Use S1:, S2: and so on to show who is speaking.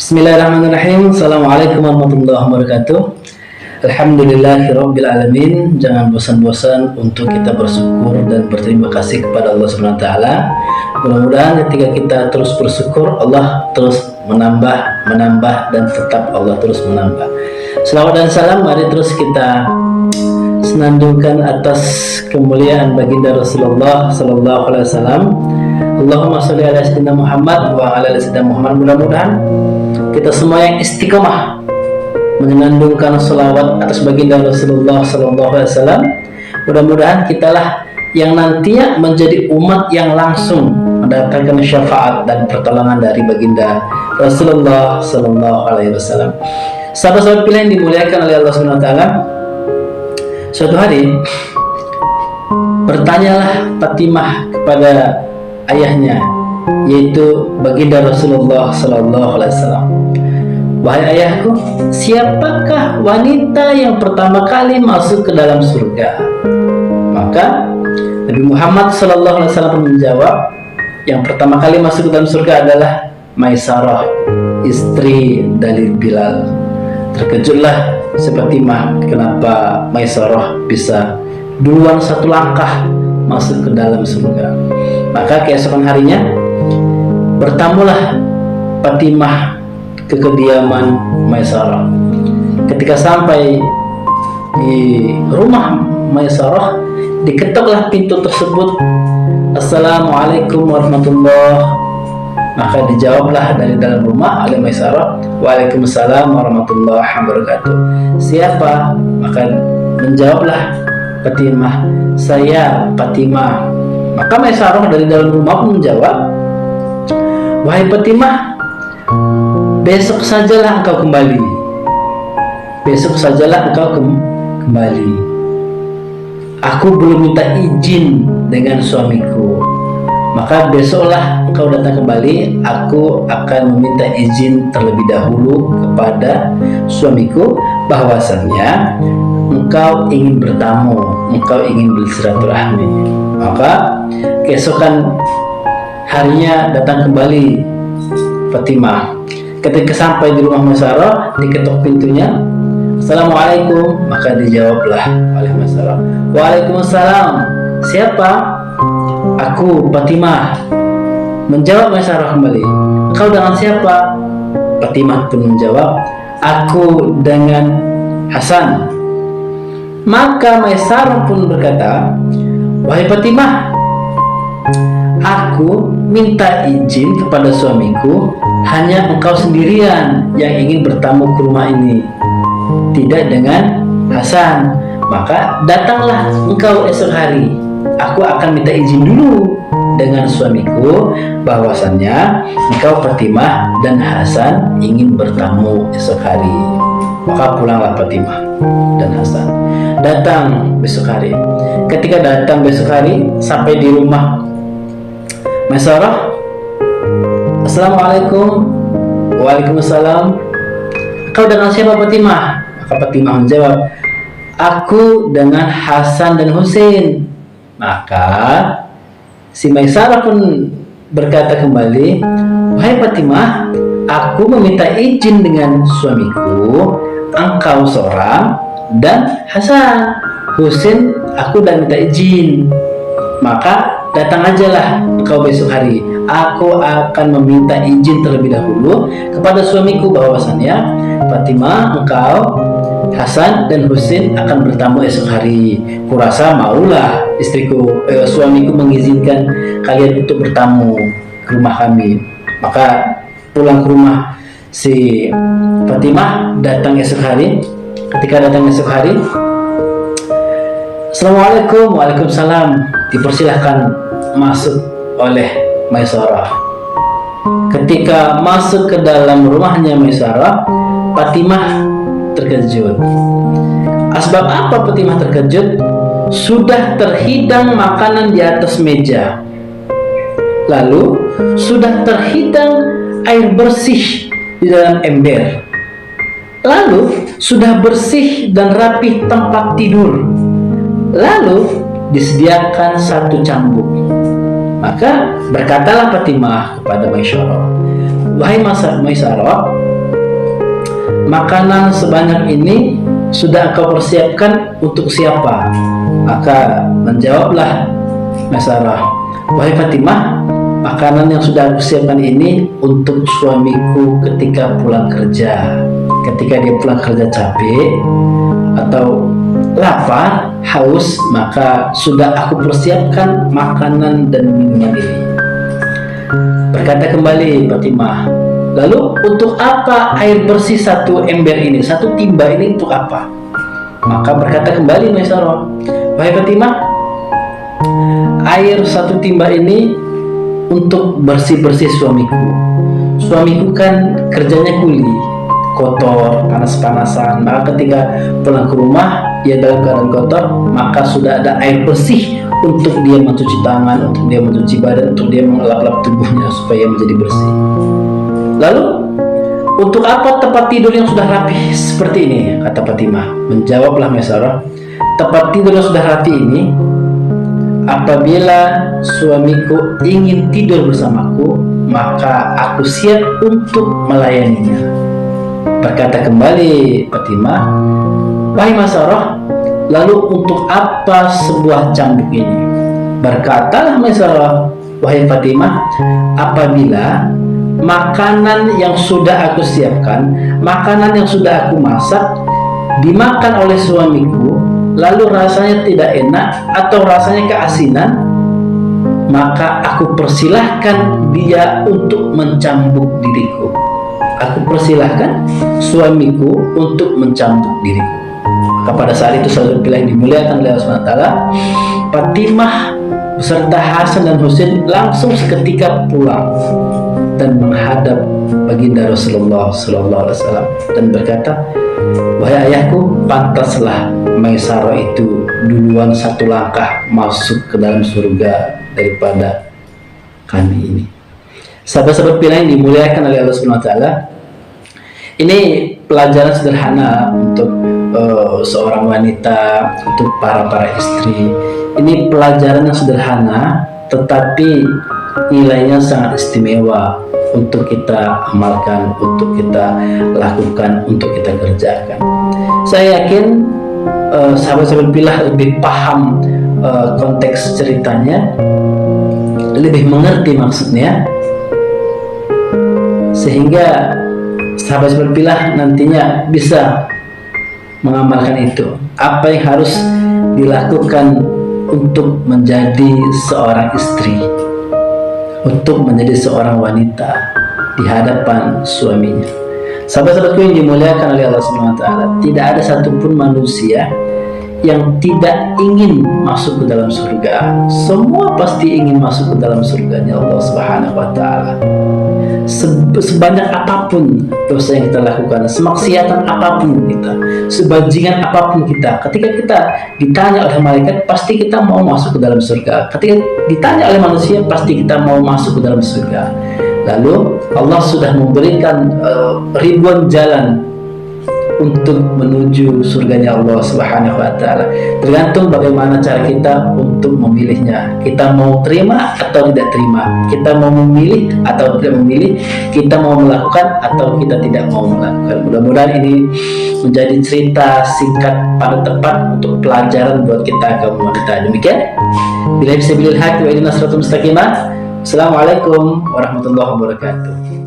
S1: Bismillahirrahmanirrahim. Assalamualaikum warahmatullahi wabarakatuh. Alhamdulillahirabbil alamin. Jangan bosan-bosan untuk kita bersyukur dan berterima kasih kepada Allah Subhanahu wa taala. Mudah-mudahan ketika kita terus bersyukur, Allah terus menambah dan tetap Allah terus menambah. Selawat dan salam mari terus kita senandungkan atas kemuliaan baginda Rasulullah sallallahu alaihi wasallam. Allahumma sholli ala sayyidina Muhammad wa ala ali sayyidina Muhammad. Mudah-mudahan kita semua yang istiqomah menyenandungkan salawat atas baginda Rasulullah sallallahu alaihi wasallam. Mudah-mudahan kitalah yang nantinya menjadi umat yang langsung mendapatkan syafaat dan pertolongan dari baginda Rasulullah sallallahu alaihi wasallam. Sahabat-sahabat pilihan dimuliakan oleh Allah Subhanahu wa taala. Suatu hari bertanyalah Fatimah kepada ayahnya, yaitu baginda Rasulullah sallallahu alaihi wasallam. Wahai ayahku, siapakah wanita yang pertama kali masuk ke dalam surga? Maka Nabi Muhammad sallallahu alaihi wasallam menjawab, yang pertama kali masuk ke dalam surga adalah Maisarah, istri dari Bilal. Terkejutlah Fatimah, kenapa Maisarah bisa duluan satu langkah masuk ke dalam surga. Maka keesokan harinya bertamulah Fatimah ke kediaman Maisarah. Ketika sampai di rumah Maisarah, diketoklah pintu tersebut. Assalamualaikum warahmatullahi. Maka dijawablah dari dalam rumah oleh Maisarah, Waalaikumsalam warahmatullahi wabarakatuh. Siapa? Maka menjawablah Fatimah, saya Fatimah. Maka Maisarah dari dalam rumah pun menjawab, wahai Fatimah, besok sajalah engkau kembali. Besok sajalah engkau kembali. Aku belum minta izin dengan suamiku. Maka besoklah engkau datang kembali. Aku akan meminta izin terlebih dahulu kepada suamiku bahwasannya engkau ingin bertamu, engkau ingin bersilaturahmi. Maka keesokan harinya datang kembali Fatimah. Ketika sampai di rumah Maisarah, diketok pintunya. Assalamualaikum. Maka dijawablah oleh Maisarah, Waalaikumsalam. Siapa? Aku Fatimah. Menjawab Maisarah kembali, kau dengan siapa? Fatimah pun menjawab, aku dengan Hasan. Maka Maisarah pun berkata, wahai Fatimah, aku minta izin kepada suamiku, hanya engkau sendirian yang ingin bertamu ke rumah ini, tidak dengan Hasan. Maka datanglah engkau esok hari. Aku akan minta izin dulu dengan suamiku bahwasannya engkau Fatimah dan Hasan ingin bertamu esok hari. Maka pulanglah Fatimah dan Hasan. Datang besok hari. Ketika datang besok hari sampai di rumah Maisarah, Assalamualaikum. Waalaikumsalam. Kau dengan siapa Fatimah? Maka Fatimah menjawab, aku dengan Hasan dan Husain. Maka si Maisarah pun berkata kembali, wahai Fatimah, aku meminta izin dengan suamiku, engkau seorang, dan Hasan. Husain aku dan minta izin. Maka datang ajalah engkau besok hari. Aku akan meminta izin terlebih dahulu kepada suamiku bahwasannya Fatimah, engkau, Hasan dan Husain akan bertamu esok hari. Kurasa maulah suamiku mengizinkan kalian untuk bertamu ke rumah kami. Maka pulang ke rumah si Fatimah, datang esok hari. Ketika datang esok hari, Assalamualaikum. Waalaikumsalam. Dipersilahkan masuk oleh Maisarah. Ketika masuk ke dalam rumahnya Maisarah, Fatimah terkejut. Asbab apa Fatimah terkejut? Sudah terhidang makanan di atas meja, lalu sudah terhidang air bersih di dalam ember, lalu sudah bersih dan rapi tempat tidur, lalu disediakan satu cambuk. Maka berkatalah Fatimah kepada Maisarah, wahai Maisarah, makanan sebanyak ini sudah kau persiapkan untuk siapa? Maka menjawablah Maisarah, wahai Fatimah, makanan yang sudah aku siapkan ini untuk suamiku ketika pulang kerja. Ketika dia pulang kerja capek atau lapar, haus, maka sudah aku persiapkan makanan dan minuman ini. Berkata kembali Fatimah, lalu untuk apa air bersih satu ember ini, satu timba ini untuk apa? Maka berkata kembali Maisarah, wahai Fatimah, air satu timba ini untuk bersih-bersih suamiku. Suamiku kan kerjanya kuli, kotor, panas-panasan. Maka ketika pulang ke rumah, ia dalam keadaan kotor, maka sudah ada air bersih untuk dia mencuci tangan, untuk dia mencuci badan, untuk dia mengelap-elap tubuhnya supaya menjadi bersih. Lalu, untuk apa tempat tidur yang sudah rapi seperti ini? Kata Fatimah. Menjawablah Maisarah, tempat tidur yang sudah rapi ini, apabila suamiku ingin tidur bersamaku, maka aku siap untuk melayaninya. Berkata kembali Fatimah, wahai Maisarah, lalu untuk apa sebuah cambuk ini? Berkatalah Maisarah, wahai Fatimah, apabila makanan yang sudah aku siapkan, makanan yang sudah aku masak, dimakan oleh suamiku, lalu rasanya tidak enak atau rasanya keasinan, maka aku persilahkan dia untuk mencambuk diriku. Aku persilahkan suamiku untuk mencambuk diriku. Maka pada saat itu saudara yang dimuliakan oleh Allah SWT, Fatimah beserta Hasan dan Husain langsung seketika pulang dan menghadap baginda Rasulullah SAW dan berkata, wahai ayahku, pantaslah Maisarah itu duluan satu langkah masuk ke dalam surga daripada kami ini. Sahabat-sahabat pilihan yang dimuliakan oleh Allah SWT, ini pelajaran sederhana untuk seorang wanita, untuk para istri. Ini pelajaran yang sederhana, tetapi nilainya sangat istimewa untuk kita amalkan, untuk kita lakukan, untuk kita kerjakan. Saya yakin sahabat-sahabat pilah lebih paham konteks ceritanya, lebih mengerti maksudnya, sehingga sahabat-sahabat pilah nantinya bisa mengamalkan itu. Apa yang harus dilakukan untuk menjadi seorang istri, untuk menjadi seorang wanita di hadapan suaminya. Sahabat-sahabatku yang dimuliakan oleh Allah SWT, tidak ada satupun manusia yang tidak ingin masuk ke dalam surga. Semua pasti ingin masuk ke dalam surganya Allah Subhanahu wa Ta'ala. Sebanyak apapun dosa yang kita lakukan, semaksiatan apapun kita, sebajingan apapun kita, ketika kita ditanya oleh malaikat, pasti kita mau masuk ke dalam surga. Ketika ditanya oleh manusia, pasti kita mau masuk ke dalam surga. Lalu Allah sudah memberikan ribuan jalan untuk menuju surganya Allah Subhanahu wa Ta'ala. Tergantung bagaimana cara kita untuk memilihnya. Kita mau terima atau tidak terima, kita mau memilih atau tidak memilih, kita mau melakukan atau kita tidak mau melakukan. Mudah-mudahan ini menjadi cerita singkat pada tepat untuk pelajaran buat kita kaum wanita. Demikian, bila bisa bilil haq wa idina siratal mustaqimah. Assalamualaikum warahmatullahi wabarakatuh.